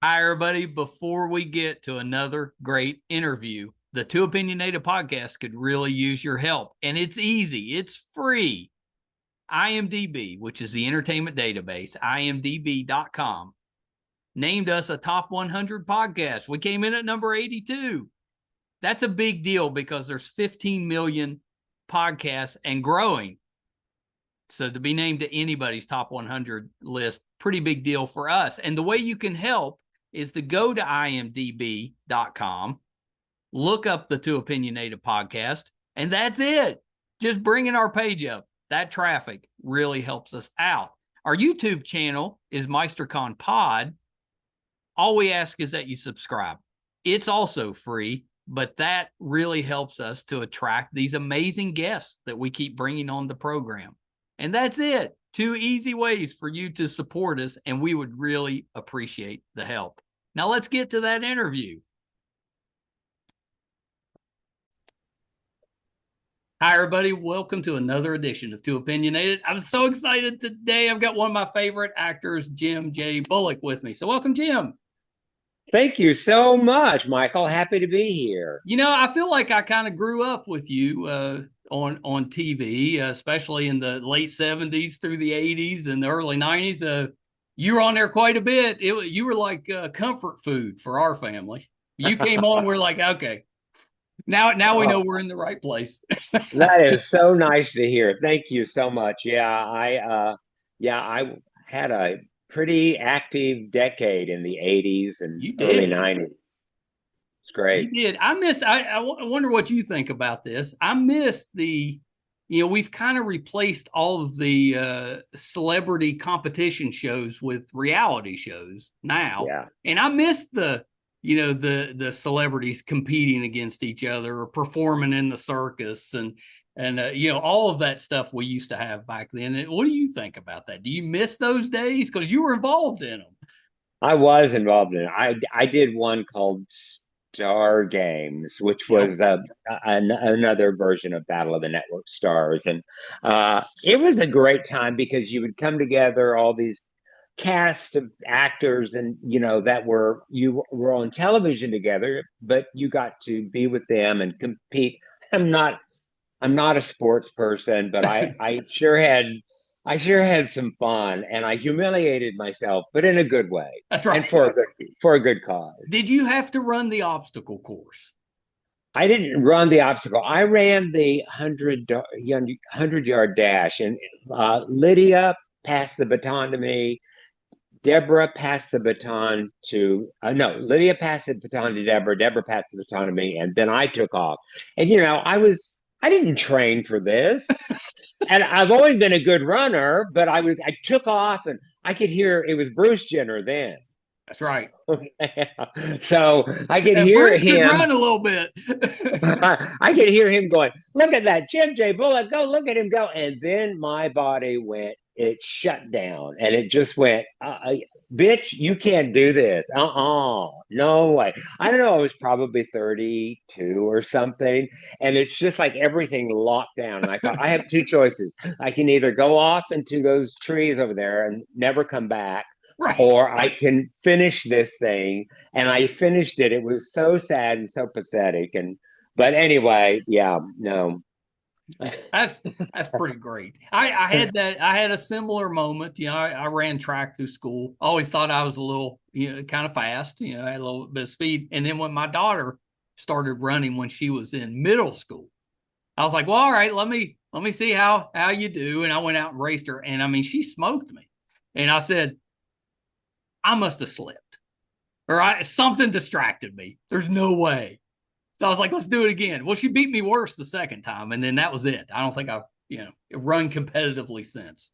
Hi, everybody. Before we get to another great interview, the Two Opinionated podcast could really use your help. And it's easy, it's free. IMDb, which is the entertainment database, imdb.com, named us a top 100 podcast. We came in at number 82. That's a big deal because there's 15 million podcasts and growing. So to be named to anybody's top 100 list, pretty big deal for us. And the way you can help is to go to imdb.com, look up the Two Opinionated podcast, and that's it. Just bringing our page up. That traffic really helps us out. Our YouTube channel is MeisterCon Pod. All we ask is that you subscribe. It's also free, but that really helps us to attract these amazing guests that we keep bringing on the program. And that's it. Two easy ways for you to support us, and we would really appreciate the help. Now let's get to that interview. Hi, everybody. Welcome to another edition of Two Opinionated. I'm so excited today. I've got one of my favorite actors, Jim J. Bullock, with me. So welcome, Jim. Thank you so much, Michael. Happy to be here. You know, I feel like I kind of grew up with you on TV, especially in the late 70s through the 80s and the early 90s. You were on there quite a bit. You were like comfort food for our family. You came on, we're like, okay, now we know we're in the right place. That is so nice to hear. Thank you so much. I had a pretty active decade in the 80s and You early did. 90s. It's great. You did. I wonder what you think about this. I miss we've kind of replaced all of the celebrity competition shows with reality shows now. Yeah. And I miss the celebrities competing against each other or performing in the circus and all of that stuff we used to have back then. What do you think about that? Do you miss those days? Because you were involved in them. I was involved in it. I did one called Star Games, which Yep. was another version of Battle of the Network Stars, and it was a great time because you would come together, all these cast of actors, and you were on television together, but you got to be with them and compete. I'm not I'm not a sports person, but I sure had some fun, and I humiliated myself, but in a good way That's and right. for a good cause. Did you have to run the obstacle course? I didn't run the obstacle. I ran the 100 yard dash, and Lydia passed the baton to me. Deborah passed the baton to no, Lydia passed the baton to Deborah. Deborah passed the baton to me, and then I took off. And I didn't train for this, and I've always been a good runner, but I took off, and I could hear it was Bruce Jenner then. That's right. So I could And hear Bruce could him. run a little bit. I could hear him going, "Look at that, Jim J. Bullock, go look at him go." And then my body went, it shut down, and it just went, "Bitch, you can't do this. No way." I don't know. I was probably 32 or something, and it's just like everything locked down. And I thought, I have two choices. I can either go off into those trees over there and never come back, Right. or I can finish this thing. And I finished it. It was so sad and so pathetic. But anyway, yeah, no. That's that's pretty great. I had a similar moment. I ran track through school. I always thought I was a little, kind of fast, I had a little bit of speed. And then when my daughter started running when she was in middle school, I was like, well, all right, let me see how you do. And I went out and raced her. And I mean, she smoked me. And I said, I must have slipped. Something distracted me. There's no way. So I was like, let's do it again. Well, she beat me worse the second time, and then that was it. I don't think I've, run competitively since.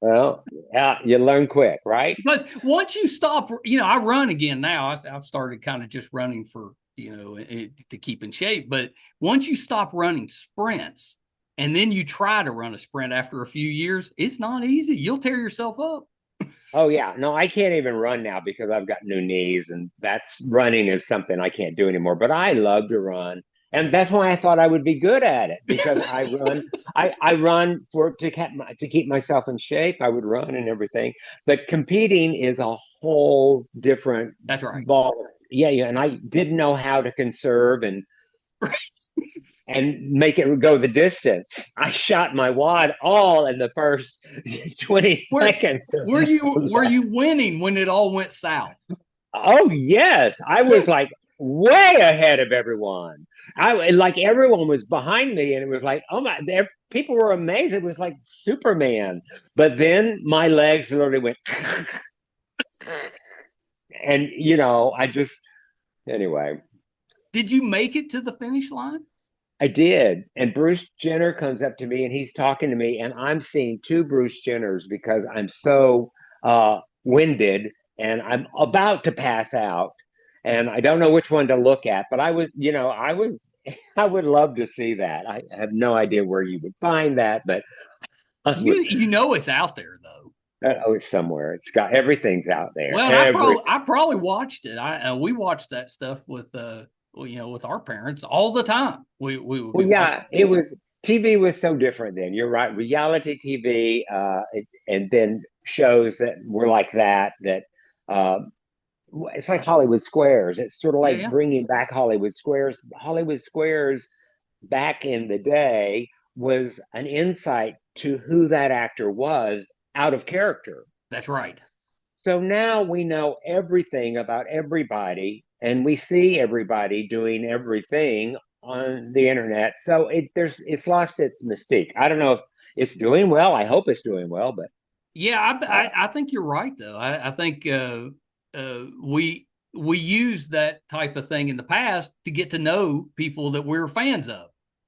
Well, yeah, you learn quick, right? Because once you stop, I run again now. I've started kind of just running for, to keep in shape. But once you stop running sprints and then you try to run a sprint after a few years, it's not easy. You'll tear yourself up. Oh yeah, no, I can't even run now because I've got new knees, and that's running is something I can't do anymore. But I love to run, and that's why I thought I would be good at it because I run. I run to keep myself in shape. I would run and everything, but competing is a whole different That's right. ball. Yeah, yeah, and I didn't know how to conserve and make it go the distance. I shot my wad all in the first 20 Were seconds. were you winning when it all went south? Oh yes, I was like way ahead of everyone. I like everyone was behind me, and it was like, oh my! People were amazed. It was like Superman. But then my legs literally went, and I just anyway. Did you make it to the finish line? I did. And Bruce Jenner comes up to me and he's talking to me, and I'm seeing two Bruce Jenners because I'm so winded and I'm about to pass out. And I don't know which one to look at, but I would love to see that. I have no idea where you would find that, but I would, You know it's out there though. oh, it's somewhere. It's got everything's out there. Well, I probably watched it. We watched that stuff with with our parents all the time. We would be Well, yeah, watching. it was TV was so different then. You're right. Reality TV, and then shows that were like that. Uh, it's like Hollywood Squares. It's sort of Yeah, like yeah, bringing back Hollywood Squares. Hollywood Squares back in the day was an insight to who that actor was out of character. that's right. So now we know everything about everybody, and we see everybody doing everything on the internet. So it's lost its mystique. I don't know if it's doing well. I hope it's doing well, but Yeah, uh, I think you're right though. I think we used that type of thing in the past to get to know people that we're fans of,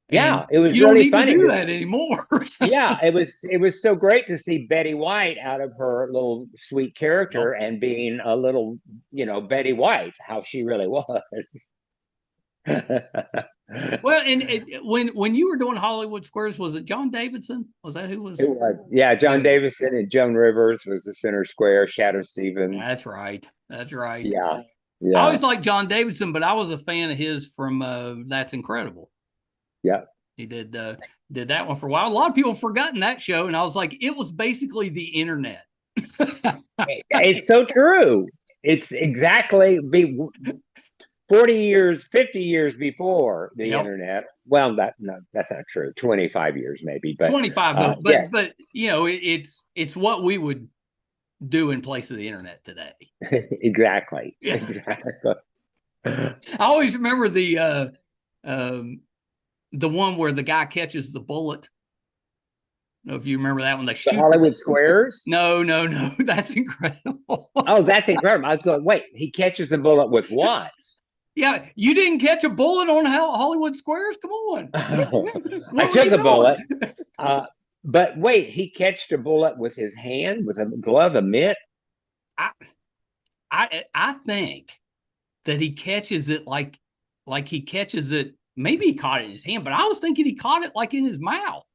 and yeah, it was you don't really need to funny. do that anymore. Yeah, it was so great to see Betty White out of her little sweet character Well, and being a little, Betty White, how she really was. well, and when you were doing Hollywood Squares, was it John Davidson? Was that who was? It was, yeah. John Yeah, Davidson and Joan Rivers was the center square. Shadow Stevens, that's right. That's right. yeah, I yeah, always liked John Davidson, but I was a fan of his from That's Incredible. yeah. He did that one for a while. A lot of people have forgotten that show, and I was like, it was basically the internet. It's so true. It's exactly 40 years, 50 years before the Yep. internet. Well, that's not true. 25 years maybe, but 25, yes, but it's what we would do in place of the internet today. exactly, Yeah. exactly. I always remember the one where the guy catches the bullet. I don't know if you remember that one. They The shoot. Hollywood Squares. No, no, no. That's incredible. Oh, that's incredible. I was going, wait, he catches the bullet with what? Yeah, you didn't catch a bullet on Hollywood Squares? Come on. I What were took you a bullet. doing? But wait, he catched a bullet with his hand, with a glove, a mitt. I I think that he catches it like he catches it. Maybe he caught it in his hand, but I was thinking he caught it like in his mouth.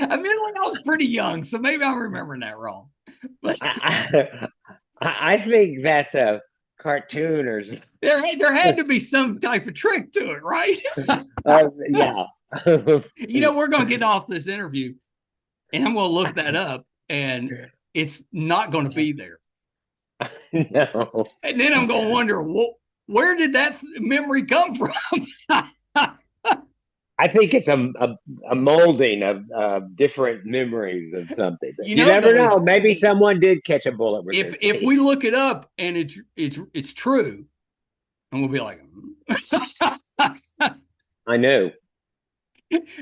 I mean, like I was pretty young, so maybe I'm remembering that wrong. But I think that's a cartoon or there had to be some type of trick to it, right? yeah. We're going to get off this interview, and I'm going to look that up, and it's not going to be there. No. And then I'm going to wonder, well, where did that memory come from? I think it's a molding of different memories of something. But you never know. Maybe someone did catch a bullet with if we look it up and it's true, and we'll be like, I knew.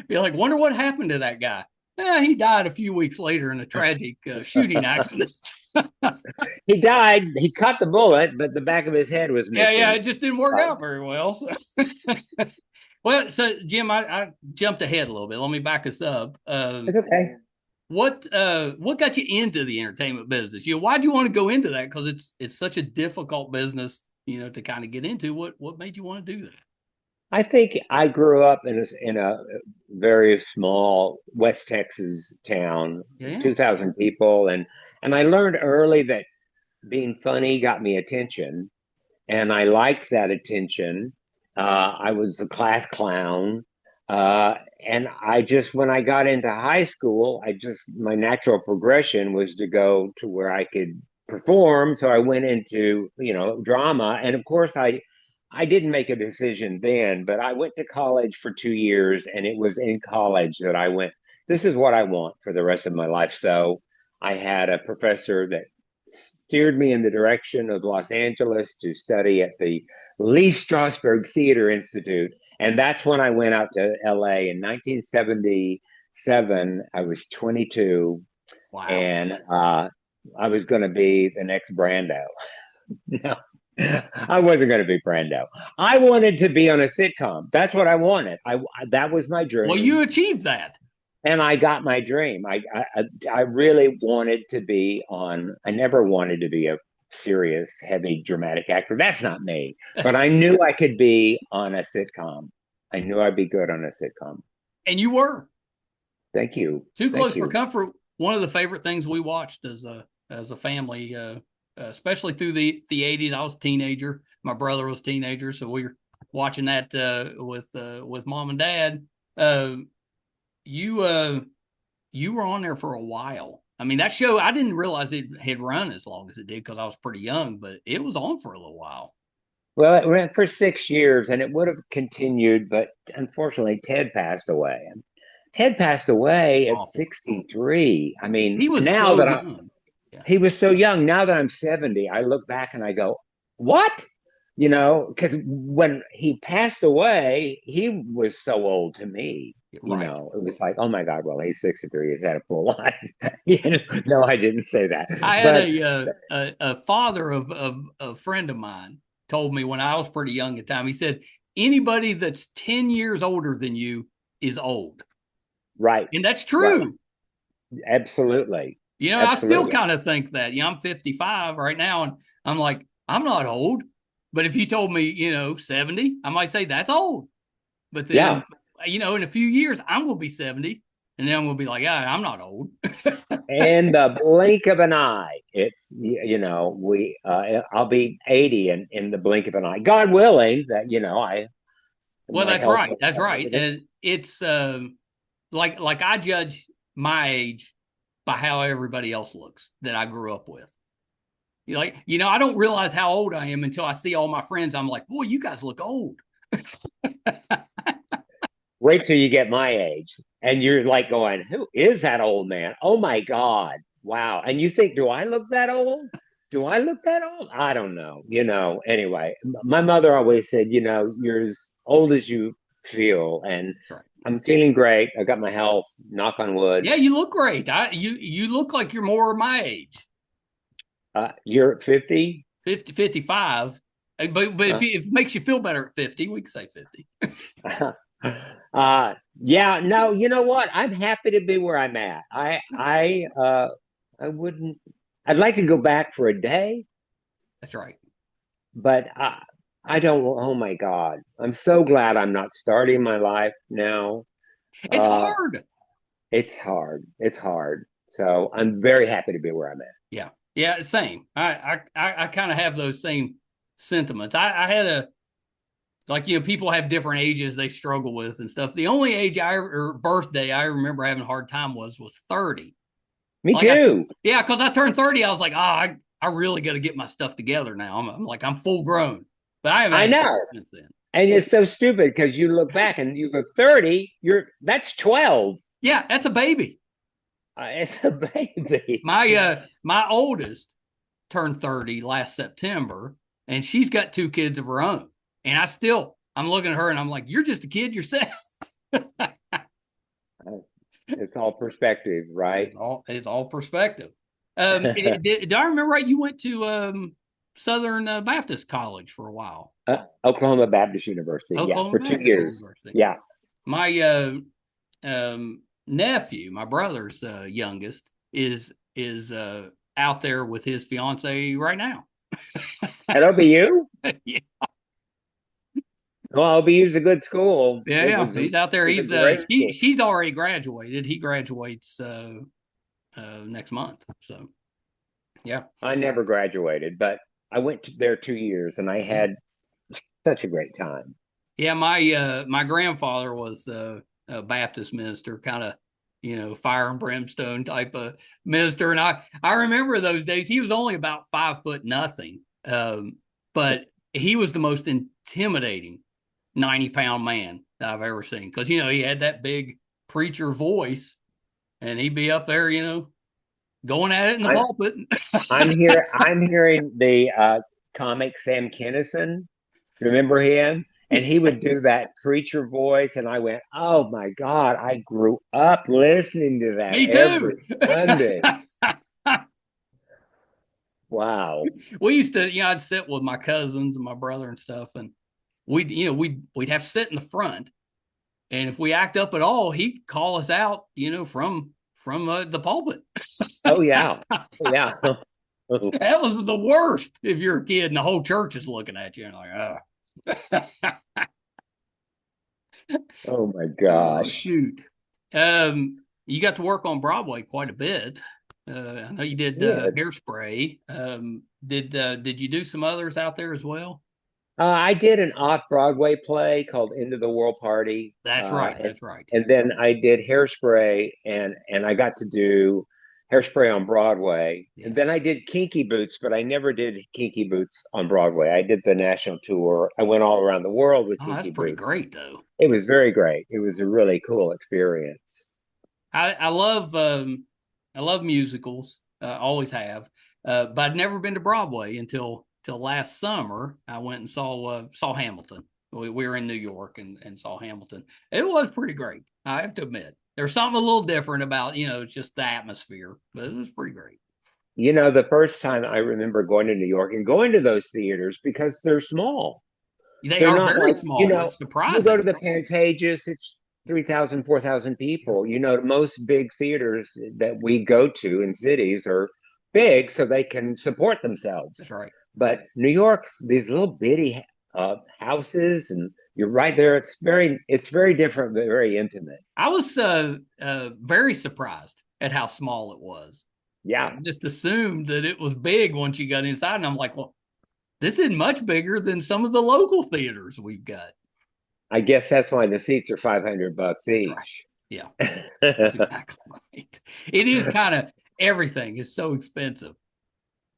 Be like, wonder what happened to that guy. He died a few weeks later in a tragic shooting accident. He died. He caught the bullet, but the back of his head was missing. Yeah, it just didn't work out very well. So. Well, so Jim, I jumped ahead a little bit. Let me back us up. It's okay. What got you into the entertainment business? Why'd you want to go into that? Because it's such a difficult business, to kind of get into. What made you want to do that? I think I grew up in a very small West Texas town, Yeah. 2,000 people, and I learned early that being funny got me attention, and I liked that attention. I was the class clown. And I just, when I got into high school, my natural progression was to go to where I could perform. So I went into, drama. And of course, I didn't make a decision then, but I went to college for 2 years, and it was in college that I went, this is what I want for the rest of my life. So I had a professor that steered me in the direction of Los Angeles to study at the Lee Strasberg Theater Institute. And that's when I went out to LA in 1977. I was 22, Wow. and I was going to be the next Brando. No, I wasn't going to be Brando. I wanted to be on a sitcom. That's what I wanted. That was my Well, you dream, achieved that. and I got my dream. I really wanted to be on. I never wanted to be a serious, heavy, dramatic actor. That's not me. But I knew I could be on a sitcom. I knew I'd be good on a sitcom. And you were. Thank you. Too Thank Close for you. Comfort. One of the favorite things we watched as a family, especially through the 80s. I was a teenager. My brother was a teenager, so we were watching that with mom and dad. You you were on there for a while. I mean, that show, I didn't realize it had run as long as it did because I was pretty young, but it was on for a little while. Well, it ran for 6 years, and it would have continued, but unfortunately, Ted passed away. And Ted passed away at Awful. 63. I mean, He was now so that young. Yeah. he was so young. Now that I'm 70, I look back and I go, what? Because when he passed away, he was so old to me. Right. It was like, oh my God, well, he's 63. He's had a full life. No, I didn't say that. I had But a father of a friend of mine told me when I was pretty young at the time. He said anybody that's 10 years older than you is old, right, and that's right. true. Absolutely. I still Absolutely. kind of think that. I'm 55 right now, and I'm like, I'm not old. But if you told me, 70, I might say that's old. But Yeah. then, in a few years, I'm gonna be 70, and then I'm gonna be like, yeah, I'm not old. In the blink of an eye, I'll be 80 in the blink of an eye. God willing that, Well, my that's health right. will That's cover right. everything. And it's like I judge my age by how everybody else looks that I grew up with. I don't realize how old I am until I see all my friends. I'm like, boy, you guys look old. Wait till you get my age. And you're like going, who is that old man? Oh my God. Wow. And you think, do I look that old? Do I look that old? I don't know. Anyway, my mother always said, you're as old as you feel. And That's right. I'm feeling great. I got my health, knock on wood. Yeah, you look great. You look like you're more my age. You're at 50? 50, 55. But if it makes you feel better at 50, we can say 50. Yeah, no, you know what? I'm happy to be where I'm at. I wouldn't, I'd like to go back for a day, That's right. but I don't, oh my God. I'm so glad I'm not starting my life now. It's Uh, hard. it's hard. It's hard. So I'm very happy to be where I'm at. Yeah. Yeah, same. I kind of have those same sentiments. I had people have different ages they struggle with and stuff. The only age or birthday I remember having a hard time was 30. Me Like too. yeah, because I turned 30, I was like, I really got to get my stuff together now. I'm like, I'm full grown, but I haven't I had know. since then. And it's so stupid because you look back and you go 30, that's 12. Yeah, that's a baby. It's a baby. My oldest turned 30 last September, and she's got two kids of her own. And I'm looking at her and I'm like, you're just a kid yourself. It's all perspective, right? It's all perspective. Did I remember right? You went to Southern Baptist College for a while. Oklahoma Baptist University. Yeah, Oklahoma for two Baptist years. University. Yeah. My nephew, my brother's youngest, is out there with his fiance right now. At OBU? Yeah, Well, OBU's a good school. yeah, he's out there. It's a great school. She's already graduated. He graduates next month. So yeah, I never graduated, but I went there 2 years and I had such a great time. Yeah, my grandfather was a Baptist minister, kind of, fire and brimstone type of minister. And I remember those days. He was only about 5 foot nothing, but he was the most intimidating 90-pound man that I've ever seen, because he had that big preacher voice, and he'd be up there, going at it in the pulpit. I'm hearing the comic Sam Kinison. Remember him? And he would do that preacher voice, and I went, "Oh my God!" I grew up listening to that Me too. every Sunday. Wow. We used to, I'd sit with my cousins and my brother and stuff, and we'd have to sit in the front, and if we act up at all, he'd call us out, from the pulpit. Oh yeah, yeah. That was the worst if you're a kid and the whole church is looking at you and like, oh. Oh my Oh, gosh. shoot. You got to work on Broadway quite a bit. I know you did Yeah. Hairspray. Did you do some others out there as well? I did an off-Broadway play called Into the World Party. That's right. That's right. And then I did Hairspray, and I got to do Hairspray on Broadway. Yeah. And then I did Kinky Boots, but I never did Kinky Boots on Broadway. I did the national tour. I went all around the world with Oh, Kinky that's pretty Boots. great, though. It was very great. It was a really cool experience. I love musicals. Always have. But I'd never been to Broadway until last summer. I went and saw Hamilton. We were in New York and saw Hamilton. It was pretty great, I have to admit. There's something a little different about, just the atmosphere, but it was pretty great. The first time I remember going to New York and going to those theaters because they're small. They They're are not very like, small. It's you go surprising. to the Pantages, it's 3,000, 4,000 people. Most big theaters that we go to in cities are big so they can support themselves. That's right. But New York, these little bitty houses, and you're right there. It's very different, but very intimate. I was very surprised at how small it was. Yeah. I just assumed that it was big once you got inside, and I'm like, well, this is much bigger than some of the local theaters we've got. I guess that's why the seats are $500 each. Right. Yeah, that's exactly right. It is kind of everything is so expensive.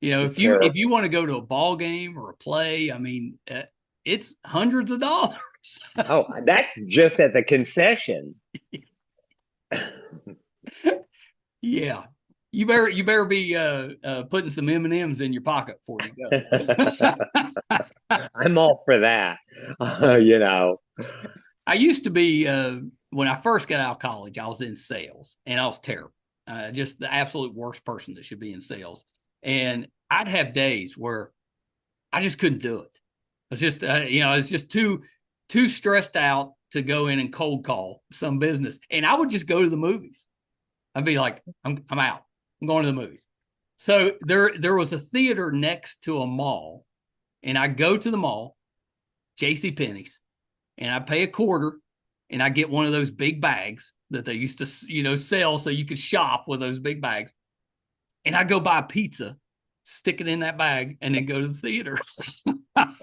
If you want to go to a ball game or a play, I mean, it's hundreds of dollars. Oh, that's just at the concession. Yeah, you better be putting some M&Ms in your pocket before you go. I'm all for that. I used to be when I first got out of college, I was in sales, and I was terrible. Just the absolute worst person that should be in sales. And I'd have days where I just couldn't do it. It was just, it's just too stressed out to go in and cold call some business. And I would just go to the movies. I'd be like, I'm out. I'm going to the movies. So there was a theater next to a mall, and I go to the mall, J.C. Penney's, and I pay $0.25, and I get one of those big bags that they used to, sell so you could shop with those big bags. And I go buy a pizza, stick it in that bag, and then go to the theater.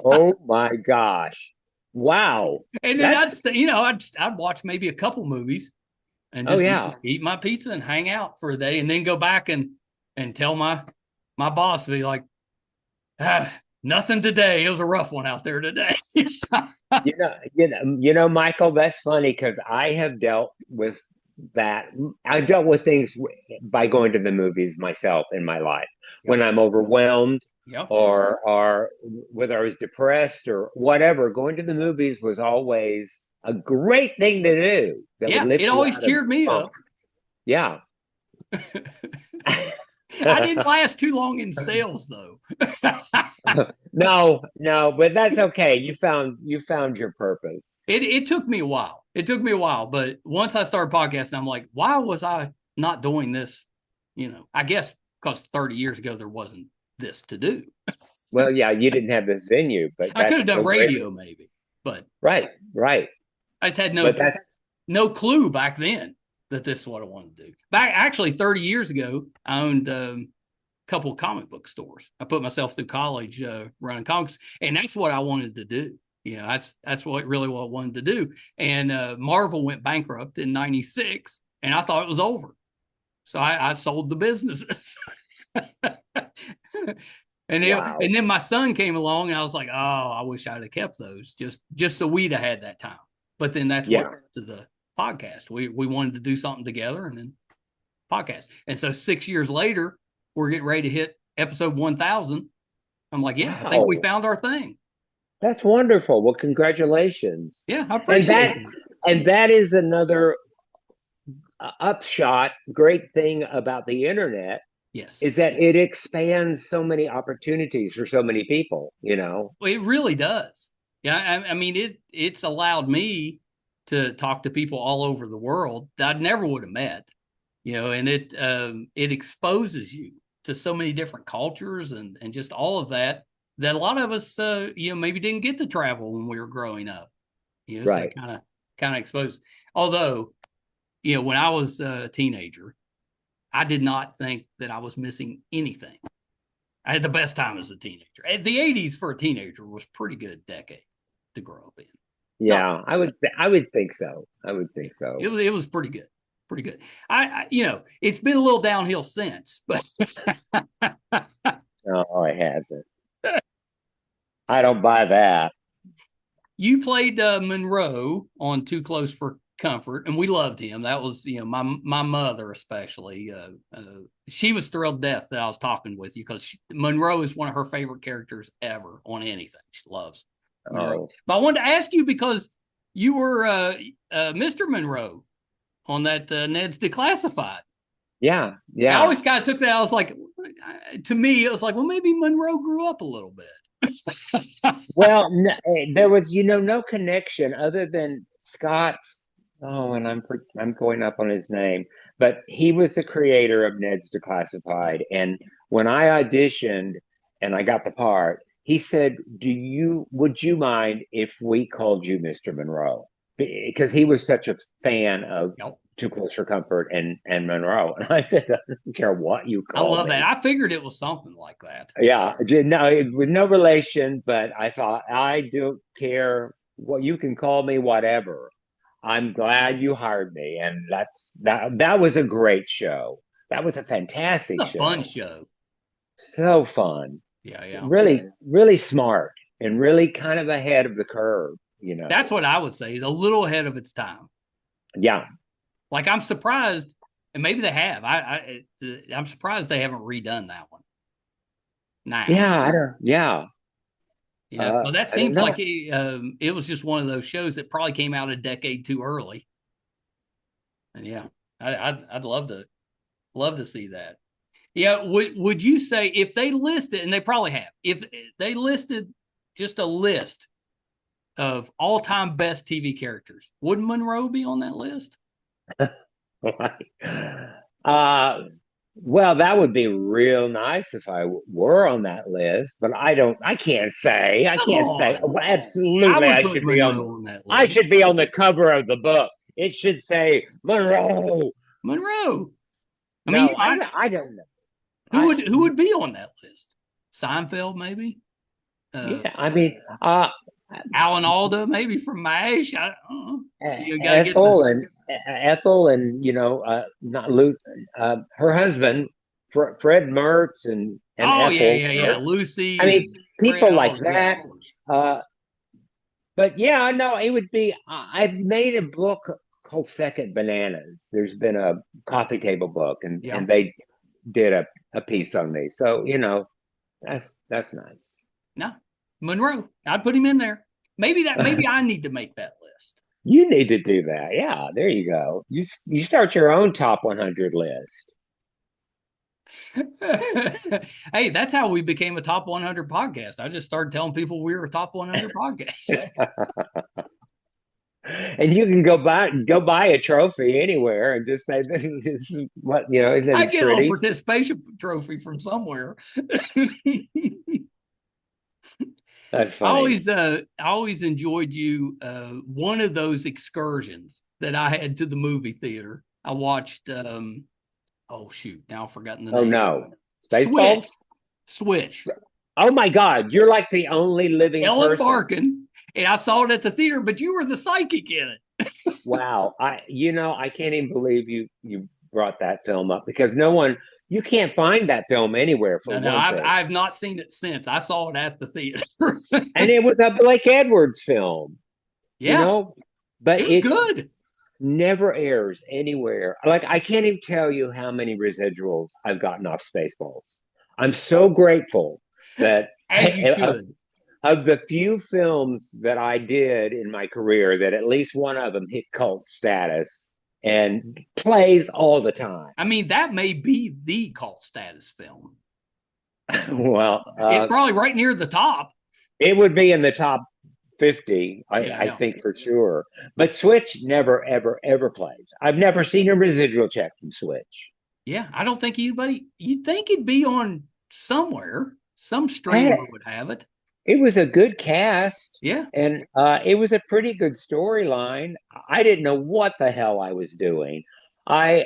Oh my gosh. Wow. And then I'd watch maybe a couple movies and just eat my pizza and hang out for a day, and then go back and tell my boss, be like, nothing today. It was a rough one out there today. Michael, that's funny because I have dealt with that. I've dealt with things by going to the movies myself in my life. Yep. When I'm overwhelmed, yep, or whether I was depressed or whatever, going to the movies was always a great thing to do. It always cheered me up. Yeah. I didn't last too long in sales, though. No, but that's okay. You found your purpose. It took me a while. But once I started podcasting, I'm like, why was I not doing this? I guess because 30 years ago there wasn't this to do. Well, yeah, you didn't have this venue, but I could have done radio maybe, but right. I just had no clue back then that this is what I wanted to do. Back actually 30 years ago, I owned a couple of comic book stores. I put myself through college running comics, and that's what I wanted to do. That's what I wanted to do. And Marvel went bankrupt in '96, and I thought it was over. So I sold the businesses. And then my son came along, and I was like, oh, I wish I'd have kept those just so we'd have had that time. But then that's what led to the podcast. We wanted to do something together, and then podcast. And so 6 years later, we're getting ready to hit episode 1000. I'm like, yeah, I think we found our thing. That's wonderful. Well, congratulations. Yeah, I appreciate it. And that is another upshot, great thing about the internet. Yes. Is that it expands so many opportunities for so many people, Well, it really does. Yeah, I mean, it's allowed me to talk to people all over the world that I never would have met, and it exposes you to so many different cultures and just all of that a lot of us, maybe didn't get to travel when we were growing up, right. So kind of exposed. Although, when I was a teenager, I did not think that I was missing anything. I had the best time as a teenager. The 80s for a teenager was pretty good decade to grow up in. Yeah, I would think so. I would think so. It was pretty good. Pretty good. I it's been a little downhill since, but no, it hasn't. I don't buy that. You played Monroe on Too Close for Comfort, and we loved him. That was, my mother especially. She was thrilled to death that I was talking with you because Monroe is one of her favorite characters ever on anything. She loves Monroe. But I wanted to ask you because you were Mr. Monroe on that Ned's Declassified. Yeah. I always kind of took that. I was like, to me, it was like, well, maybe Monroe grew up a little bit. Well, there was, no connection other than Scott's. Oh, and I'm going up on his name, but he was the creator of Ned's Declassified. And when I auditioned and I got the part, he said, would you mind if we called you Mr. Monroe? Because he was such a fan of Too Close for Comfort and Monroe. And I said, I don't care what you call me. I love that. I figured it was something like that. Yeah. No, with no relation, but I thought, I don't care what you can call me, whatever. I'm glad you hired me. And that was a great show. That was a fantastic show. Fun show. So fun. Yeah. Really, really smart and really kind of ahead of the curve. That's what I would say. A little ahead of its time. Yeah. Like I'm surprised, and maybe they have. I'm surprised they haven't redone that one. Now. Yeah. Well, that seems like it was just one of those shows that probably came out a decade too early. And yeah, I'd love to see that. Yeah, would you say if they listed, and they probably have, if they listed just a list of all-time best TV characters, would Monroe be on that list? Well, that would be real nice if I were on that list, but I can't say. Well, absolutely, I should be on that list. I should be on the cover of the book. It should say Monroe. I mean, I don't know. Who would be on that list? Seinfeld, maybe. Yeah, I mean, Alan Alda, maybe from MASH. I don't know. Ethel and not Luke, her husband, Fred Mertz and Ethel. Yeah, Lucy. I mean, people like that. But yeah, no, it would be. I've made a book called Second Bananas. There's been a coffee table book, and they did a piece on me. So that's nice. No, Monroe. I'd put him in there. Maybe I need to make that list. You need to do that. Yeah, there you go. You start your own top 100 list. Hey, that's how we became a top 100 podcast. I just started telling people we were a top 100 podcast. And you can go buy a trophy anywhere and just say this is what isn't I get pretty? a participation trophy from somewhere. That's funny. I always enjoyed you. One of those excursions that I had to the movie theater. I watched. Oh shoot! Now I've forgotten the name. Oh no! Spaceballs. Switch. Oh my God! You're like the only living Ellen person. Barkin it. I saw it at the theater, but you were the psychic in it. Wow. I can't even believe you brought that film up because you can't find that film anywhere for No, one thing. I've not seen it since. I saw it at the theater. And it was a Blake Edwards film, Yeah, but it was it good. never airs anywhere. Like I can't even tell you how many residuals I've gotten off Spaceballs. I'm so grateful that As you should. of the few films that I did in my career, that at least one of them hit cult status and plays all the time. I mean, that may be the cult status film. Well, It's probably right near the top. it would be in the top 50, I think for sure. But Switch never, ever, ever plays. I've never seen a residual check from Switch. Yeah, I don't think you'd think it'd be on somewhere. Some streamer would have it. It was a good cast. Yeah. And it was a pretty good storyline. I didn't know what the hell I was doing. I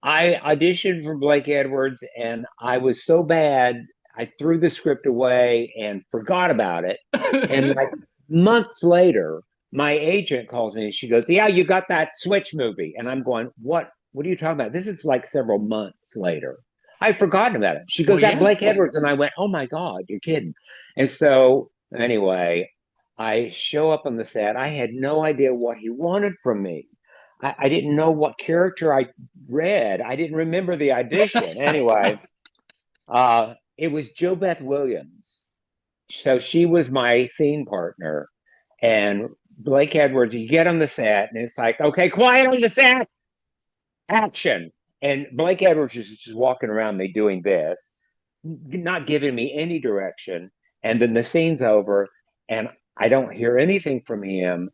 auditioned for Blake Edwards and I was so bad, I threw the script away and forgot about it. And like months later, my agent calls me and she goes, "Yeah, you got that Switch movie." And I'm going, "What? What are you talking about?" This is like several months later. I'd forgotten about it. She goes, "That Blake Edwards." And I went, "Oh my God, you're kidding." And so anyway, I show up on the set. I had no idea what he wanted from me. I didn't know what character I read. I didn't remember the audition. Anyway, it was JoBeth Williams. So she was my scene partner. And Blake Edwards, you get on the set, and it's like, "Okay, quiet on the set, action." And Blake Edwards is just walking around me doing this, not giving me any direction. And then the scene's over, and I don't hear anything from him.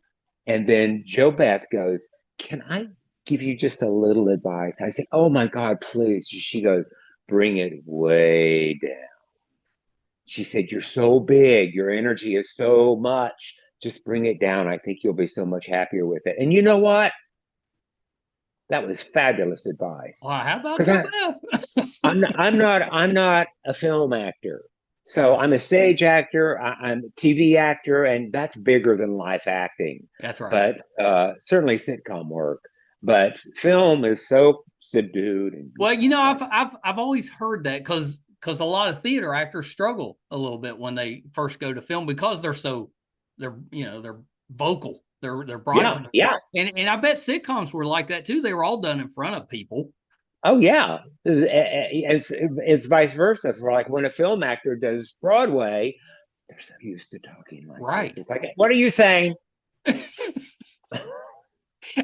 And then JoBeth goes, "Can I give you just a little advice?" I said, "Oh my God, please." She goes, "Bring it way down." She said, "You're so big. Your energy is so much. Just bring it down. I think you'll be so much happier with it." And you know what? That was fabulous advice. Well, how about JoBeth? I'm not a film actor. So I'm a stage actor, I'm a TV actor, and that's bigger than life acting. That's right. But certainly sitcom work. But film is so subdued. And well, I've always heard that because a lot of theater actors struggle a little bit when they first go to film because they're vocal. They're broad. Yeah. And I bet sitcoms were like that too. They were all done in front of people. Oh yeah, it's vice versa. For like when a film actor does Broadway, they're so used to talking like right. This. It's like, "What are you saying?" Hey,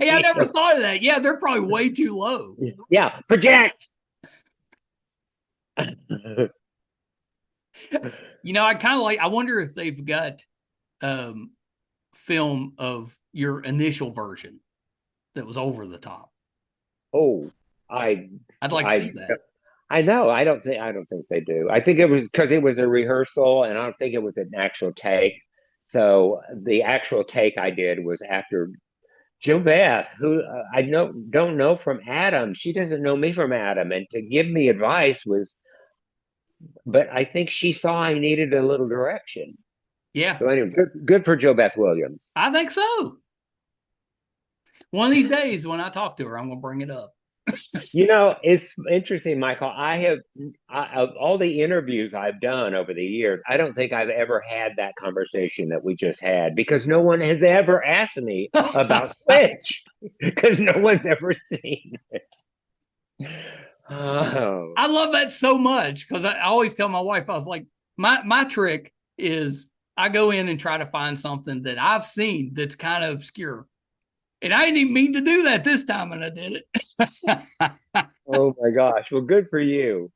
I never thought of that. Yeah, they're probably way too low. Yeah, project. I kind of I wonder if they've got film of your initial version that was over the top. Oh, I'd like to see that. I know. I don't think they do. I think it was because it was a rehearsal, and I don't think it was an actual take. So the actual take I did was after JoBeth, who I don't know from Adam. She doesn't know me from Adam, and to give me advice was. But I think she saw I needed a little direction. Yeah. So anyway, good for JoBeth Williams. I think so. One of these days, when I talk to her, I'm going to bring it up. It's interesting, Michael. Of all the interviews I've done over the years, I don't think I've ever had that conversation that we just had because no one has ever asked me about Switch because no one's ever seen it. Oh. I love that so much because I always tell my wife, I was like, my trick is I go in and try to find something that I've seen that's kind of obscure. And I didn't even mean to do that this time, and I did it. Oh my gosh. Well, good for you.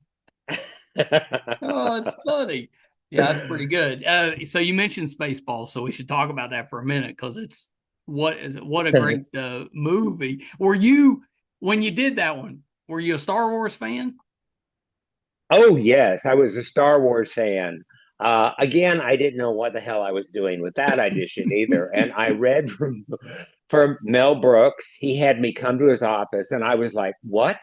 Oh, it's funny. Yeah, that's pretty good. So you mentioned Spaceballs, so we should talk about that for a minute because it's what a great movie. Were you, when you did that one, were you a Star Wars fan? Oh yes, I was a Star Wars fan. Again, I didn't know what the hell I was doing with that audition either. And I read from Mel Brooks. He had me come to his office, and I was like, "What?"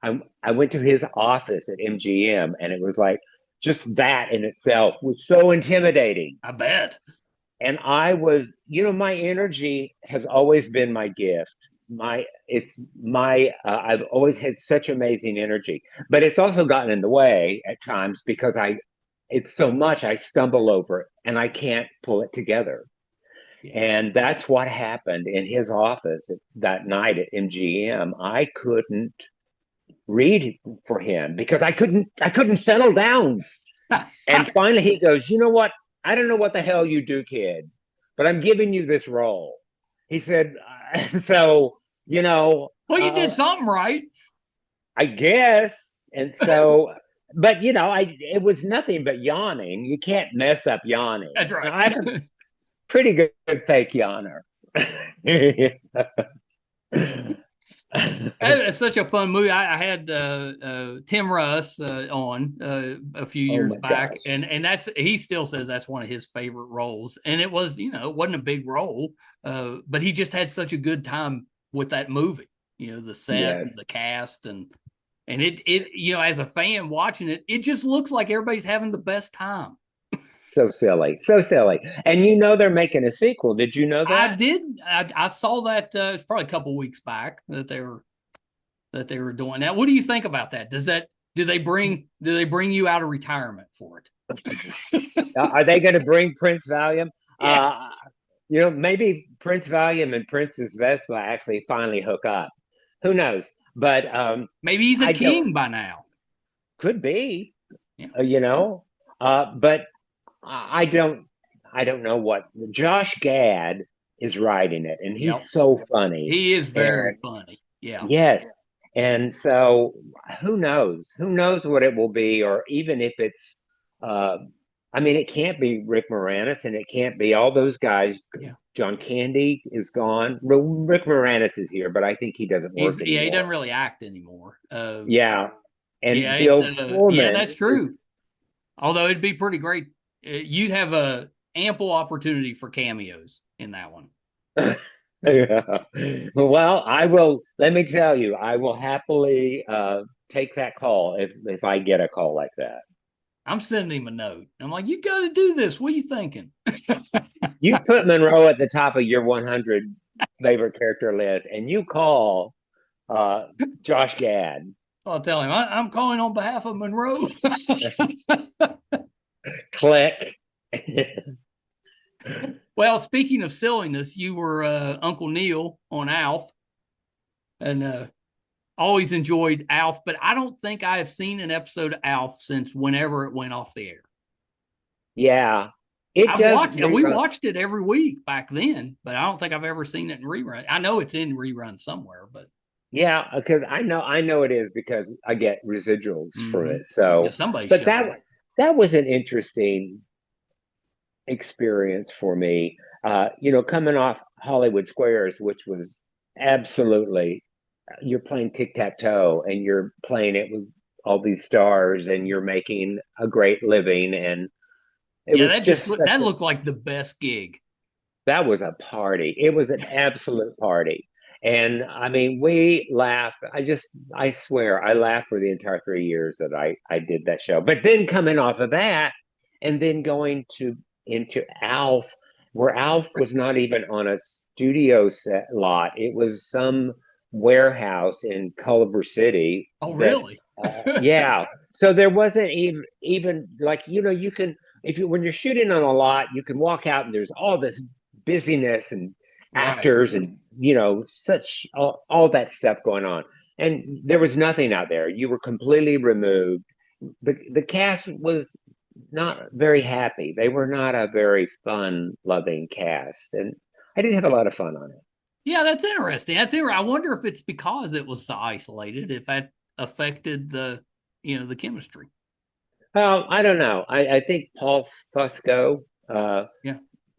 I went to his office at MGM, and it was like just that in itself was so intimidating. I bet. and I was, my energy has always been my gift. I've always had such amazing energy, but it's also gotten in the way at times because it's so much I stumble over it and I can't pull it together. Yeah. And that's what happened in his office that night at MGM. I couldn't read for him because I couldn't settle down. And finally he goes, "You know what? I don't know what the hell you do, kid, but I'm giving you this role." He said, "So, you know, Well, you did something right. I guess." And so, but it was nothing but yawning. You can't mess up yawning. That's right. I'm a pretty good fake yawner. It's such a fun movie. I had Tim Russ on a few Oh years my back, gosh. and he still says that's one of his favorite roles. And it was, it wasn't a big role, but he just had such a good time with that movie. The set, Yes. and the cast, and it as a fan watching it, it just looks like everybody's having the best time. So silly. So silly. And they're making a sequel. Did you know I that? did. I saw that it's probably a couple weeks back that they were doing that. What do you think about that? Do they bring you out of retirement for it? Are they going to bring Prince Valium? Yeah. Maybe Prince Valium and Princess Vespa actually finally hook up. Who knows? But Maybe he's a I don't. king by now. Could be. Yeah. But I don't. I don't know what Josh Gad is writing it, and he's Yep. so funny. He is And very funny. Yeah. yes, and so who knows? Who knows what it will be, or even if it's. Uh, I mean, it can't be Rick Moranis, and it can't be all those guys. Yeah. John Candy is gone. Well, Rick Moranis is here, but I think he doesn't work He anymore. doesn't really act anymore. Yeah, and Yeah, Bill yeah, Pullman that's true. Although it'd be pretty great. You'd have a ample opportunity for cameos in that one. Yeah. Well, I will. Let me tell you, I will happily take that call if I get a call like that. I'm sending him a note. I'm like, you got to do this. What are you thinking? You put Monroe at the top of your 100 favorite character list, and you call uh, Josh Gad. I'll tell him I'm calling on behalf of Monroe. Click. Well, speaking of silliness, you were Uncle Neal on Alf, and always enjoyed Alf, but I don't think I have seen an episode of Alf since whenever it went off the air. Yeah, it I've does watched it. We rerun. watched it every week back then, but I don't think I've ever seen it in rerun. I know it's in rerun somewhere, but Yeah, because I know it is because I get residuals for mm-hmm. it. Yeah, So, somebody but showed that up. that was an interesting experience for me. Coming off Hollywood Squares, which was absolutely, you're playing tic-tac-toe and you're playing it with all these stars and you're making a great living. And it Yeah, was just that looked like the best gig. that was a party. It was an absolute party. And I mean, we laughed. I swear, I laughed for the entire 3 years that I did that show. But then coming off of that, and then going into Alf, where Alf was not even on a studio set lot. It was some warehouse in Culver City Oh, that, really? yeah. So there wasn't even like, you can, if you, when you're shooting on a lot, you can walk out and there's all this busyness and Right. actors and such all that stuff going on, and there was nothing out there. You were completely removed. The cast was not very happy. They were not a very fun loving cast, and I didn't have a lot of fun on it. Yeah, that's interesting. I wonder if it's because it was so isolated, if that affected the chemistry. Well, I don't know. I think Paul Fusco, Yeah.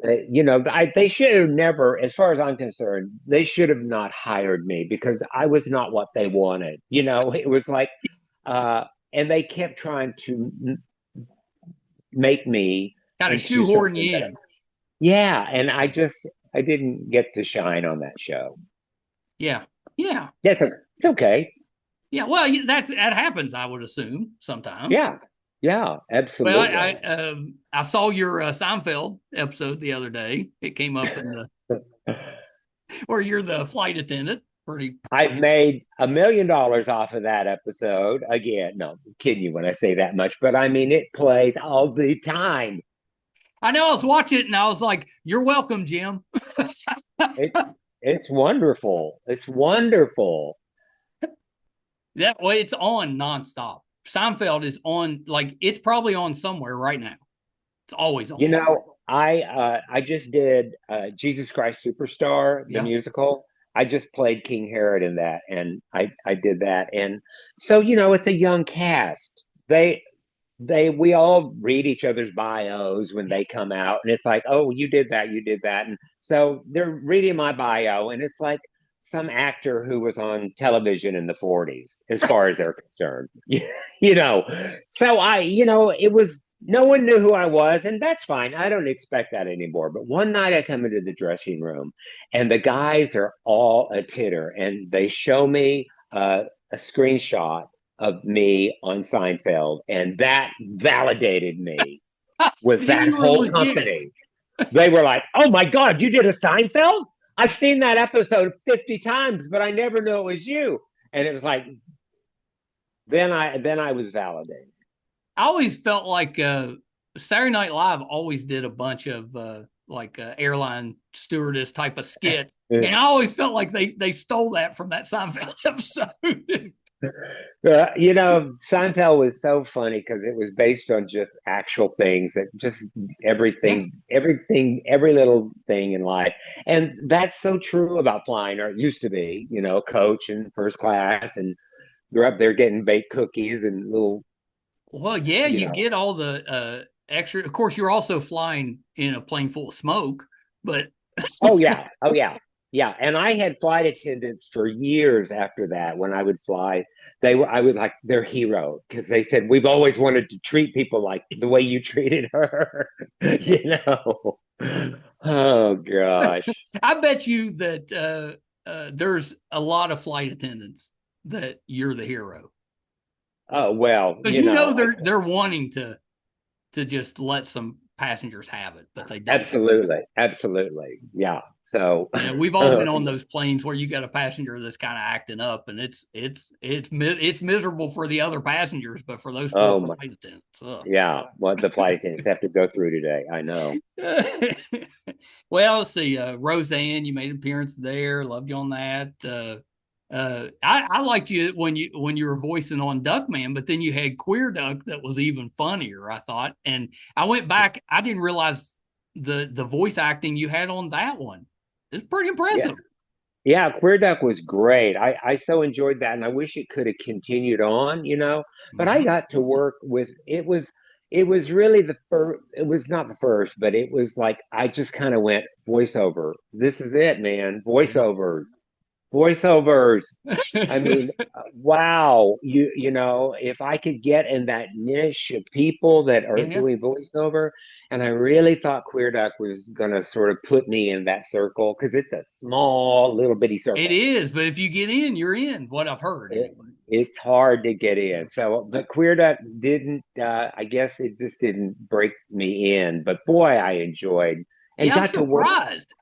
they should have never, as far as I'm concerned, they should have not hired me because I was not what they wanted. It was like, uh, and they kept trying to make me Kind of into shoehorn something you that, in. yeah, and I didn't get to shine on that show. Yeah. Yeah. It's okay. Yeah. Well, that happens, I would assume, sometimes. Yeah, Yeah, Well, absolutely. I saw your Seinfeld episode the other day. It came up in the where you're the flight attendant. Pretty. I've made $1 million off of that episode. Again, no, I'm kidding you when I say that much, but I mean, it plays all the time. I know I was watching it and I was like, "You're welcome, Jim." It, it's wonderful. It's wonderful. That way, it's on nonstop. Seinfeld is on, like it's probably on somewhere right now. It's always You on. know, I just did Jesus Christ Superstar, the Yeah. musical. I just played King Herod in that, and I did that. And so, it's a young cast. We all read each other's bios when they come out, and it's like, oh, you did that. And so they're reading my bio, and it's like some actor who was on television in the 40s, as far as they're concerned. you know. So it was no one knew who I was, and that's fine. I don't expect that anymore. But one night I come into the dressing room, and the guys are all a titter, and they show me a screenshot of me on Seinfeld, and that validated me with that You were whole legit. company. They were like, "Oh my God, you did a Seinfeld? I've seen that episode 50 times, but I never knew it was you." And it was like, then I was validated. I always felt like Saturday Night Live always did a bunch of airline stewardess type of skits, and I always felt like they stole that from that Seinfeld episode. Seinfeld was so funny because it was based on just actual things that just Yeah, every little thing in life. And that's so true about flying, or it used to be, coach and first class, and you're up there getting baked cookies and little, well, yeah, you you know, get all the extra. Of course, you're also flying in a plane full of smoke, but oh yeah, oh yeah. Yeah, and I had flight attendants for years after that. When I would fly, I was like their hero because they said we've always wanted to treat people like the way you treated her. you know. Oh gosh. I bet you that there's a lot of flight attendants that you're the hero Oh well, because they're wanting to just let some passengers have it, but they don't. absolutely, absolutely, yeah. So, We've all been on those planes where you got a passenger that's kind of acting up, and it's miserable for the other passengers, but for those poor oh my, flight attendants, ugh. yeah. What the flight attendants have to go through today, I know. Well, let's see. Roseanne, you made an appearance there. Loved you on that. I liked you when you were voicing on Duckman, but then you had Queer Duck that was even funnier, I thought. And I went back. I didn't realize the voice acting you had on that one. It's pretty Yeah, impressive. yeah. Queer Duck was great. I so enjoyed that, and I wish it could have continued on. But I Mhm. got to work with it was. It was really the first. It was not the first, but it was like I just kind of went voiceover. This is it, man. Yeah. Voiceovers. I mean, wow. If I could get in that niche of people that are Yeah. doing voiceover, and I really thought Queer Duck was gonna sort of put me in that circle because it's a small little bitty It circle. is, but if you get in, you're in. What I've heard, It, anyway. it's hard to get Yeah. in. So, but Queer Duck didn't. I guess it just didn't break me in. But boy, I enjoyed and Yeah, I'm got to work. surprised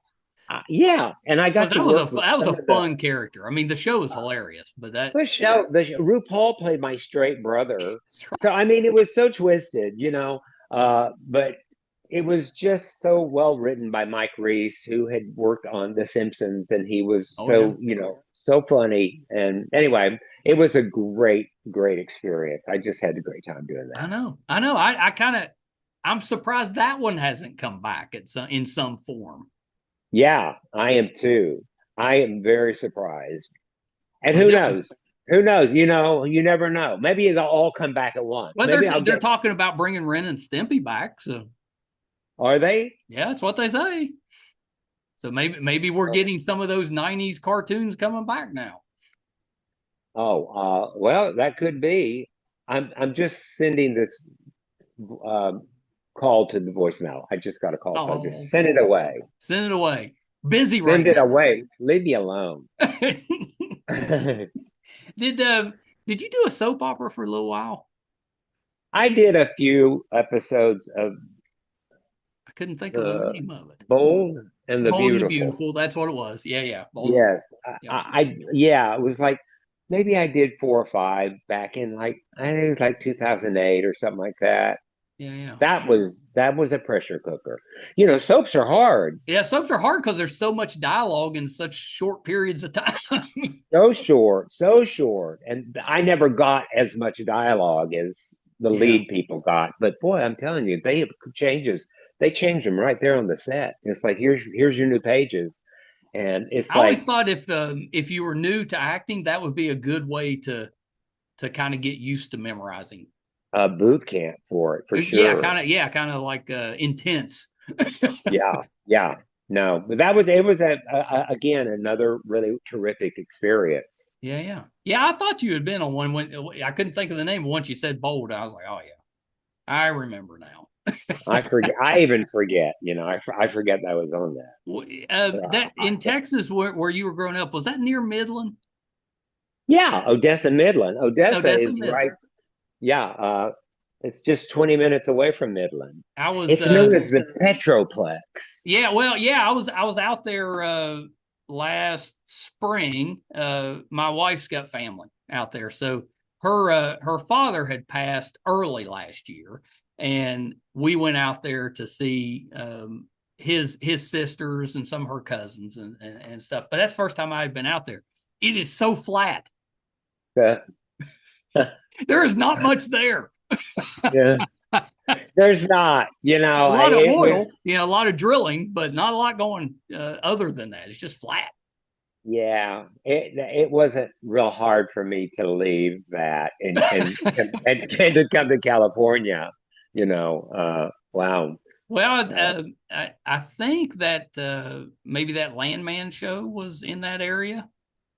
Yeah, and I because got to work with that was a some of the fun character. I mean, the show was hilarious, but that RuPaul played my straight brother. So I mean, it was so twisted, but it was just so well written by Mike Reese, who had worked on The Simpsons, and he was oh yeah, so funny. And anyway, it was a great, great experience. I just had a great time doing that. I know. I kind of I'm surprised that one hasn't come back in some form. Yeah, I am too. I am very surprised. And Well, who definitely. knows? Who knows? You never know. Maybe they'll all come back at once. Well, Maybe I'll they're get. talking about bringing Ren and Stimpy back, so Are they? yeah, that's what they say. So maybe we're getting some of those '90s cartoons coming back now. Oh, well, that could be. I'm just sending this um, call to the voicemail. I just got a call, so I just Oh, send it away. send it away. Busy right Send it now. away. Leave me alone. did uh did you do a soap opera for a little while? I did a few episodes of I couldn't think of the the name of it. Bold and the Bold and the Beautiful. Beautiful. That's what it was. Yeah, yeah. Bold. Yes, Yep. yeah, it was like maybe I did 4 or 5 back in like I think it was like 2008 or something like that. Yeah, yeah. That was a pressure cooker. You know, soaps are hard. Yeah, soaps are hard because there's so much dialogue in such short periods of time. So short. And I never got as much dialogue as the Yeah. lead people got. But boy, I'm telling you, they have changes. They change them right there on the set. It's like here's your new pages. And it's I always like thought if you were new to acting, that would be a good way to kind of get used to memorizing. a boot camp for it for Yeah, sure. kind of like intense. Yeah, yeah. No, but that was it was again another really terrific experience. Yeah, yeah. Yeah, I thought you had been on one when I couldn't think of the name, but once you said Bold, I was like, oh yeah, I remember now. I forget. I even forget. You know, I forget that was on That that. in Texas where you were growing up, was that near Midland? Yeah, Odessa, Midland. Odessa Odessa, is right. Midland. Yeah, it's just 20 minutes away from Midland. I was It's known as the Petroplex. yeah, well, yeah, I was out there last spring. My wife's got family out there, so her father had passed early last year, and we went out there to see his sisters and some of her cousins and stuff. But that's the first time I had been out there. It is so flat. Uh, There is not much there. yeah, there's not. You A know, lot of oil, a lot of drilling, but not a lot going other than that. It's just flat. yeah, it wasn't real hard for me to leave that and to come to California. You know, wow. Well, Uh, I think that maybe that Landman show was in that area.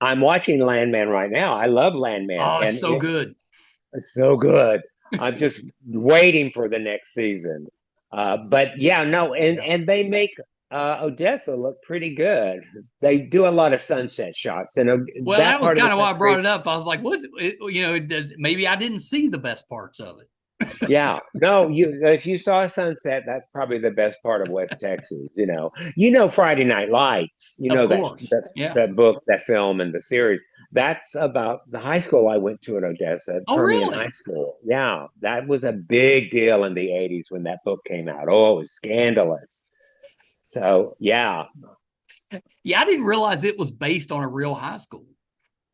I'm watching Landman right now. I love Landman, Oh, and it's so good. it's so good. I'm just waiting for the next season. But yeah, no, Yeah. and they make Odessa look pretty good. They do a lot of sunset shots, and Well, that that was part of the kind of why I brought country. it up. I was like, what? Does maybe I didn't see the best parts of it. Yeah, no, you if you saw a sunset, that's probably the best part of West Texas. You know Friday Night Lights. You Of know that course. that Yeah. that book, that film, and the series. That's about the high school I went to in Odessa, Oh, Permian High really? School. Yeah, that was a big deal in the '80s when that book came out. Oh, it was scandalous. So yeah, Yeah, I didn't realize it was based on a real high school.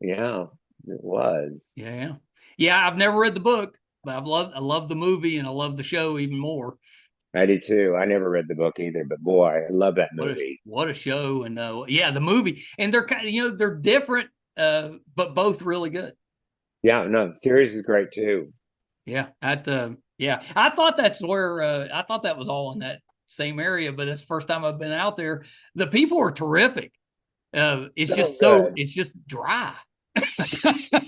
yeah, it was. Yeah. Yeah, I've never read the book, but I love the movie and I love the show even more. I did too. I never read the book either, but boy, I love that What a movie. what a show. And yeah, the movie. And they're kind of, they're different, but both really good. Yeah, no, the series is great too. Yeah. Yeah. I thought that's where I thought that was all in that same area, but it's the first time I've been out there. The people are terrific. So good. It's just dry.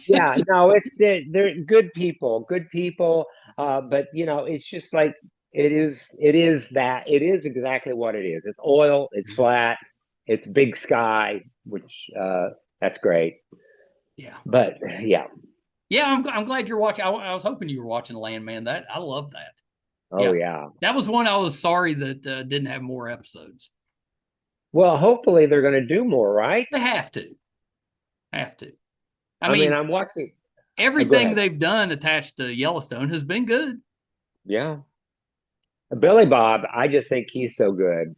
Yeah, no, they're good people. But it's just like it is exactly what it is. It's oil, it's flat, it's big sky, which that's great. Yeah. But yeah, Yeah. I'm glad you're watching. I was hoping you were watching Landman. I love that. oh Yeah. yeah. That was one I was sorry that didn't have more episodes. Well, hopefully they're going to do more, right? They have to. Have to. I I mean, mean, I'm watching. Oh, go everything ahead. they've done attached to Yellowstone has been good. Yeah, Billy Bob, I just think he's so good.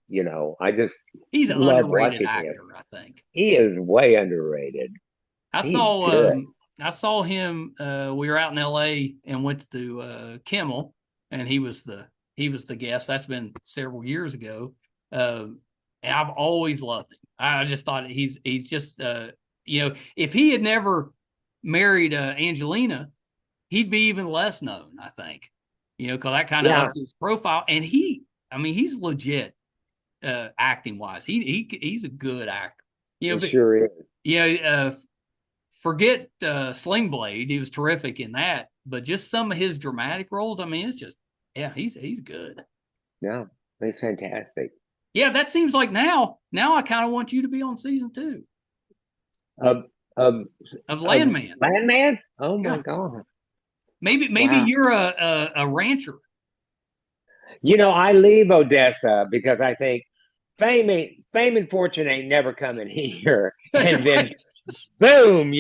I just He's an love underrated watching him. actor, I think. He is way underrated. I He's saw good. um I saw him we were out in LA and went to Kimmel and he was the guest. That's been several years ago. And I've always loved him. I just thought he's just if he had never married Angelina, he'd be even less known, I think. Because that kind of Yeah, upped his profile. And he's legit acting wise. He's a good actor. he But sure is. you know, forget Sling Blade. He was terrific in that. But just some of his dramatic roles, it's just he's good. Yeah, he's fantastic. Yeah, that seems like now I kind of want you to be on season 2 Of of of of Landman. Landman? Oh my Yeah. God. Maybe Wow. you're a rancher. I leave Odessa because I think fame and fortune ain't never coming here. That's And then right. boom,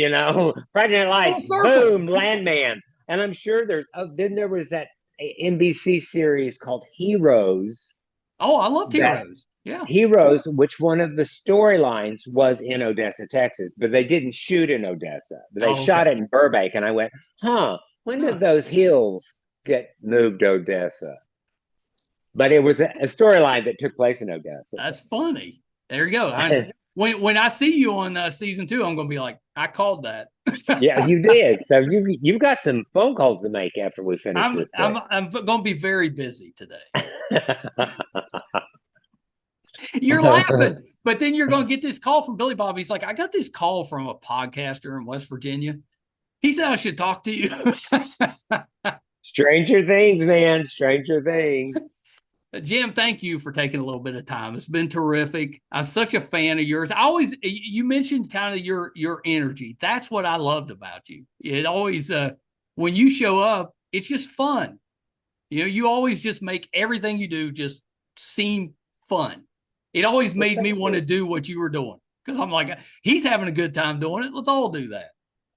Friday Night Full Lights, circle. boom, Landman. And I'm sure then there was that NBC series called Heroes. Oh, I loved That Heroes. Yeah. Heroes, which one of the storylines was in Odessa, Texas, but they didn't shoot in Odessa. They Oh, shot okay. it in Burbank. And I went, huh, when did Huh. those hills get moved to Odessa? But it was a storyline that took place in Odessa. That's funny. There you go. When I see you on season 2, I'm gonna be like, I called that. Yeah, you did. So you've got some phone calls to make after we finish I'm this I'm thing. I'm gonna be very busy today. You're laughing, but then you're gonna get this call from Billy Bob. He's like, I got this call from a podcaster in West Virginia. He said I should talk to you. Stranger things, man. Stranger things. Jim, thank you for taking a little bit of time. It's been terrific. I'm such a fan of yours. You mentioned kind of your energy. That's what I loved about you. It always when you show up, it's just fun. You always just make everything you do just seem fun. It always Well, made me thank want to you. do what you were doing because I'm like, he's having a good time doing it. Let's all do that.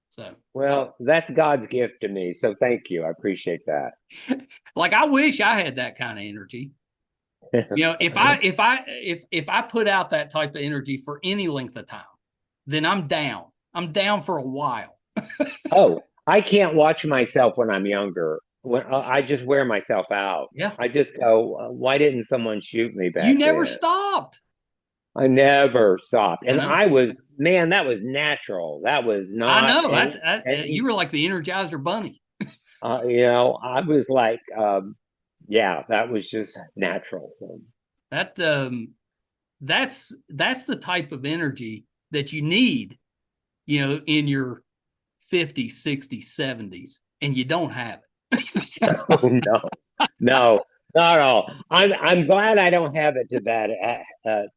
So, Well, that's God's gift to me. So thank you. I appreciate that. like, I wish I had that kind of energy. If I put out that type of energy for any length of time, then I'm down. I'm down for a while. Oh, I can't watch myself when I'm younger. When I just wear myself out. Yeah. I just go, why didn't someone shoot me You back never then? stopped. I never stopped. I And know. I was, man, that was natural. That was I not know. You any were like the Energizer Bunny. I was like, yeah, that was just natural. So That that's the type of energy that you need, in your 50s, 60s, 70s, and you don't have it. oh, no, no, not at all. I'm glad I don't have it to that, Well,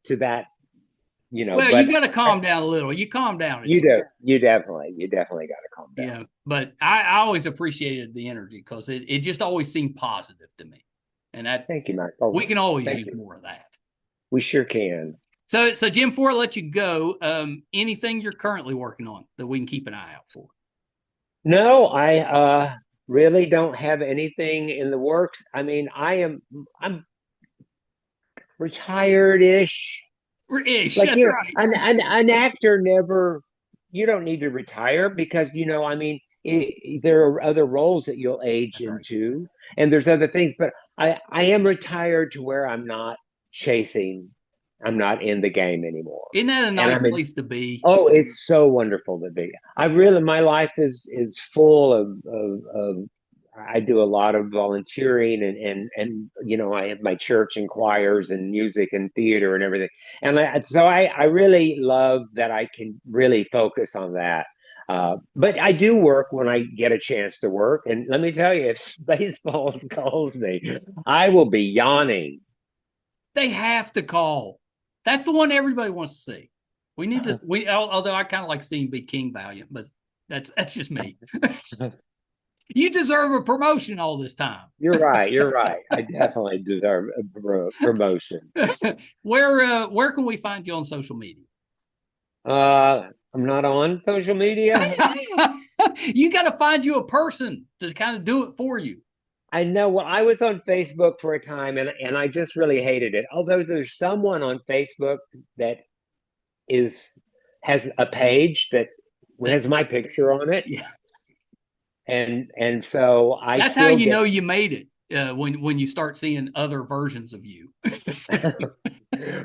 you but got to calm down a little. You calm down. you definitely got to calm down. But I always appreciated the energy because it just always seemed positive to me. And that Thank you, Michael. we can always Thank use you. more of that. We sure can. So Jim, before I let you go, anything you're currently working on that we can keep an eye out for? No, I really don't have anything in the works. I mean, I'm retired-ish. Ish, Like that's you, right. an actor never. You don't need to retire because I mean, there are other roles that you'll age That's right. into, and there's other things. But I am retired to where I'm not chasing. I'm not in the game anymore, Isn't that a and nice place to be? oh, it's so wonderful to be. My life is full of I do a lot of volunteering and I have my church and choirs and music and theater and everything. And I really love that I can really focus on that. But I do work when I get a chance to work. And let me tell you, if Spaceballs calls me, I will be yawning. They have to call. That's the one everybody wants to see. We need to. Although I kind of like seeing Big King Valiant, but that's just me. You deserve a promotion all this time. You're right. You're right. I definitely deserve a promotion. Where can we find you on social media? I'm not on social media. You got to find you a person to kind of do it for you. I know. Well, I was on Facebook for a time, and I just really hated it. Although there's someone on Facebook that is has a page that has my picture on it, Yeah, and so I that's how still you get. know you made it. When you start seeing other versions of you.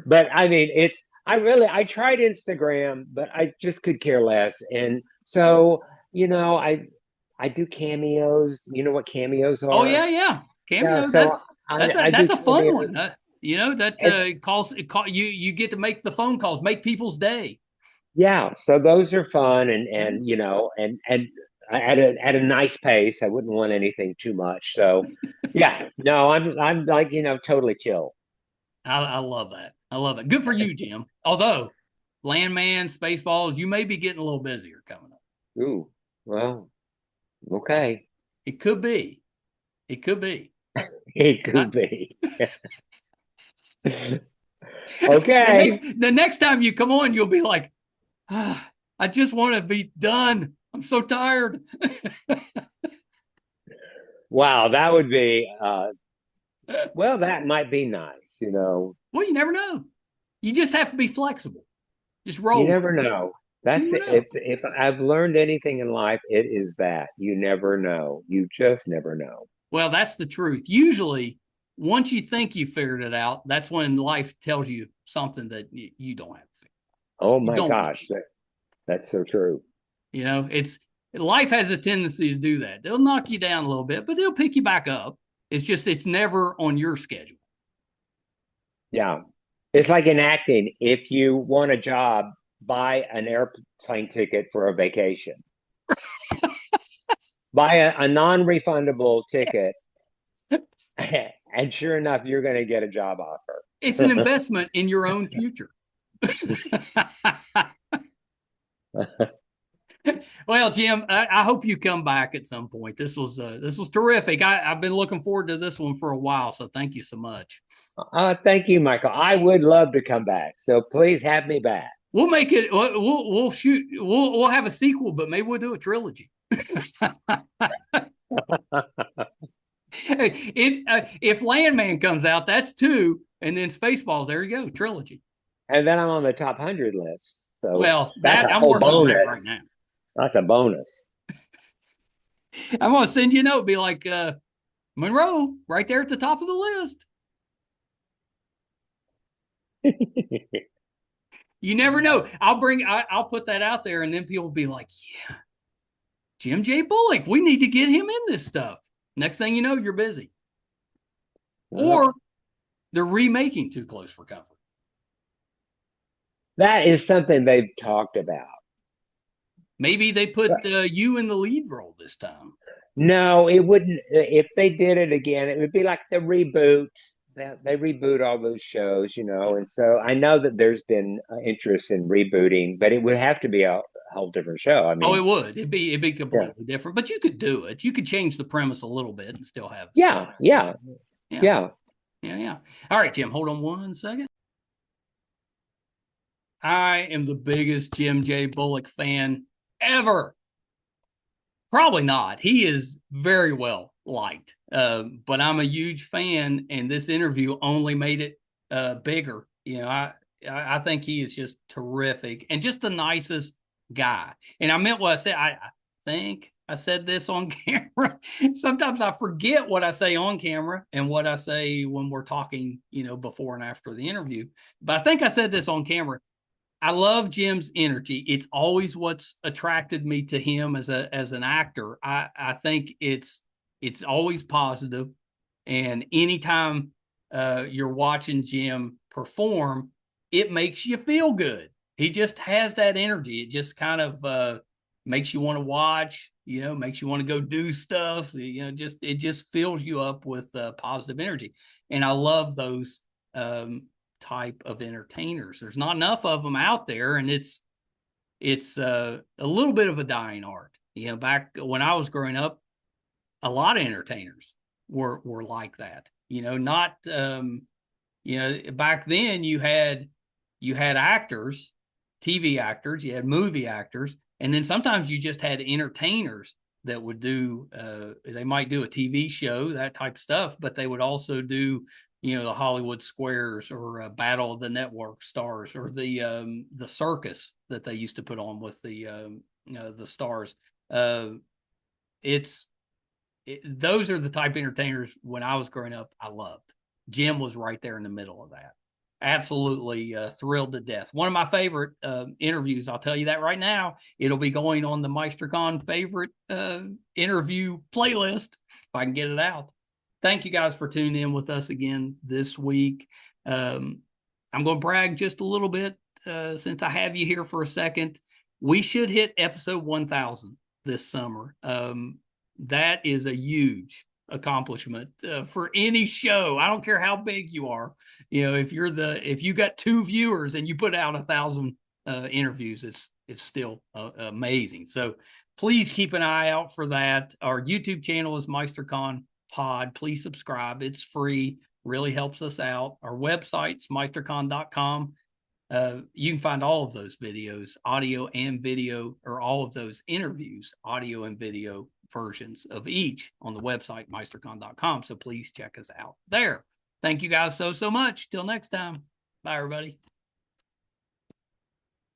But I mean, I tried Instagram, but I just could care less, and so I do cameos. You know what cameos Oh are? yeah. Yeah, Cameo. so I do That's a fun cameos. one. That And you get to make the phone calls, make people's day. yeah, so those are fun Yeah. and at a nice pace. I wouldn't want anything too much. So yeah, no, I'm like, totally chill. I love that. I love it. Good for you, Jim. Although Landman, Spaceballs, you may be getting a little busier coming up. Ooh, well, okay. It could be. It could be. It I, could be. Okay. the next time you come on, you'll be like, I just want to be done. I'm so tired. Wow, that would be well, that might be nice, you know. Well, you never know. You just have to be flexible. Just You roll with never know. it. You That's never it. know. If I've learned anything in life, it is that you never know. You just never know. Well, that's the truth. Usually, once you think you figured it out, that's when life tells you something that you don't have to figure. Oh You my don't. gosh, that's so true. You know, it's life has a tendency to do that. They'll knock you down a little bit, but they'll pick you back up. It's just it's never on your schedule. Yeah. It's like in acting. If you want a job, buy an airplane ticket for a vacation. Buy a non-refundable ticket, and sure enough, you're going to get a job offer. It's an investment in your own future. Well, Jim, I hope you come back at some point. This was terrific. I've been looking forward to this one for a while, so thank you so much. Thank you, Michael. I would love to come back, so please have me back. We'll make it. We'll shoot. We'll have a sequel, but maybe we'll do a trilogy. If Landman comes out, that's 2, and then Spaceballs. There you go, trilogy. And then I'm on the top 100 list. So well, that's a I'm whole working bonus. on that right now. That's a bonus. I'm gonna send you a note. Be like, Monroe, right there at the top of the list. You never know. I'll put that out there, and then people will be like, yeah, Jim J. Bullock, we need to get him in this stuff. Next thing you know, you're busy. Or they're remaking Too Close for Comfort. That is something they've talked about. Maybe they put you in the lead role this time. No, it wouldn't. If they did it again, it would be like the reboot. They reboot all those shows, you know. And so I know that there's been interest in rebooting, but it would have to be a whole different show. I mean, it would. It'd be completely different. But you could do it. You could change the premise a little bit and still have. Yeah. All right, Jim, hold on 1 second. I am the biggest Jim J. Bullock fan ever. Probably not. He is very well liked, but I'm a huge fan, and this interview only made it bigger. You know, I think he is just terrific and just the nicest guy. And I meant what I said. I think I said this on camera. Sometimes I forget what I say on camera and what I say when we're talking, you know, before and after the interview. But I think I said this on camera. I love Jim's energy. It's always what's attracted me to him as an actor. I think it's always positive, and anytime you're watching Jim perform, it makes you feel good. He just has that energy. It just kind of makes you want to watch. You know, makes you want to go do stuff. You know, it just fills you up with positive energy, and I love those. Type of entertainers. There's not enough of them out there, and it's a little bit of a dying art. You know, back when I was growing up, a lot of entertainers were like that. You know, not you know, back then you had actors, TV actors, you had movie actors, and then sometimes you just had entertainers that would do they might do a TV show, that type of stuff, but they would also do, you know, the Hollywood Squares or Battle of the Network Stars or the circus that they used to put on with the stars. Those are the type of entertainers when I was growing up I loved. Jim was right there in the middle of that. Absolutely thrilled to death. One of my favorite interviews, I'll tell you that right now. It'll be going on the MeisterCon favorite interview playlist if I can get it out. Thank you guys for tuning in with us again this week. I'm going to brag just a little bit since I have you here for a second. We should hit episode 1000 this summer. That is a huge accomplishment for any show. I don't care how big you are. You know, if you got 2 viewers and you put out 1,000 interviews, It's still amazing. So please keep an eye out for that. Our YouTube channel is MeisterCon Pod. Please subscribe. It's free. Really helps us out. Our website's meistercon.com. You can find all of those videos, audio and video, or all of those interviews, audio and video versions of each on the website, meistercon.com. So please check us out there. Thank you guys so much. Till next time. Bye, everybody.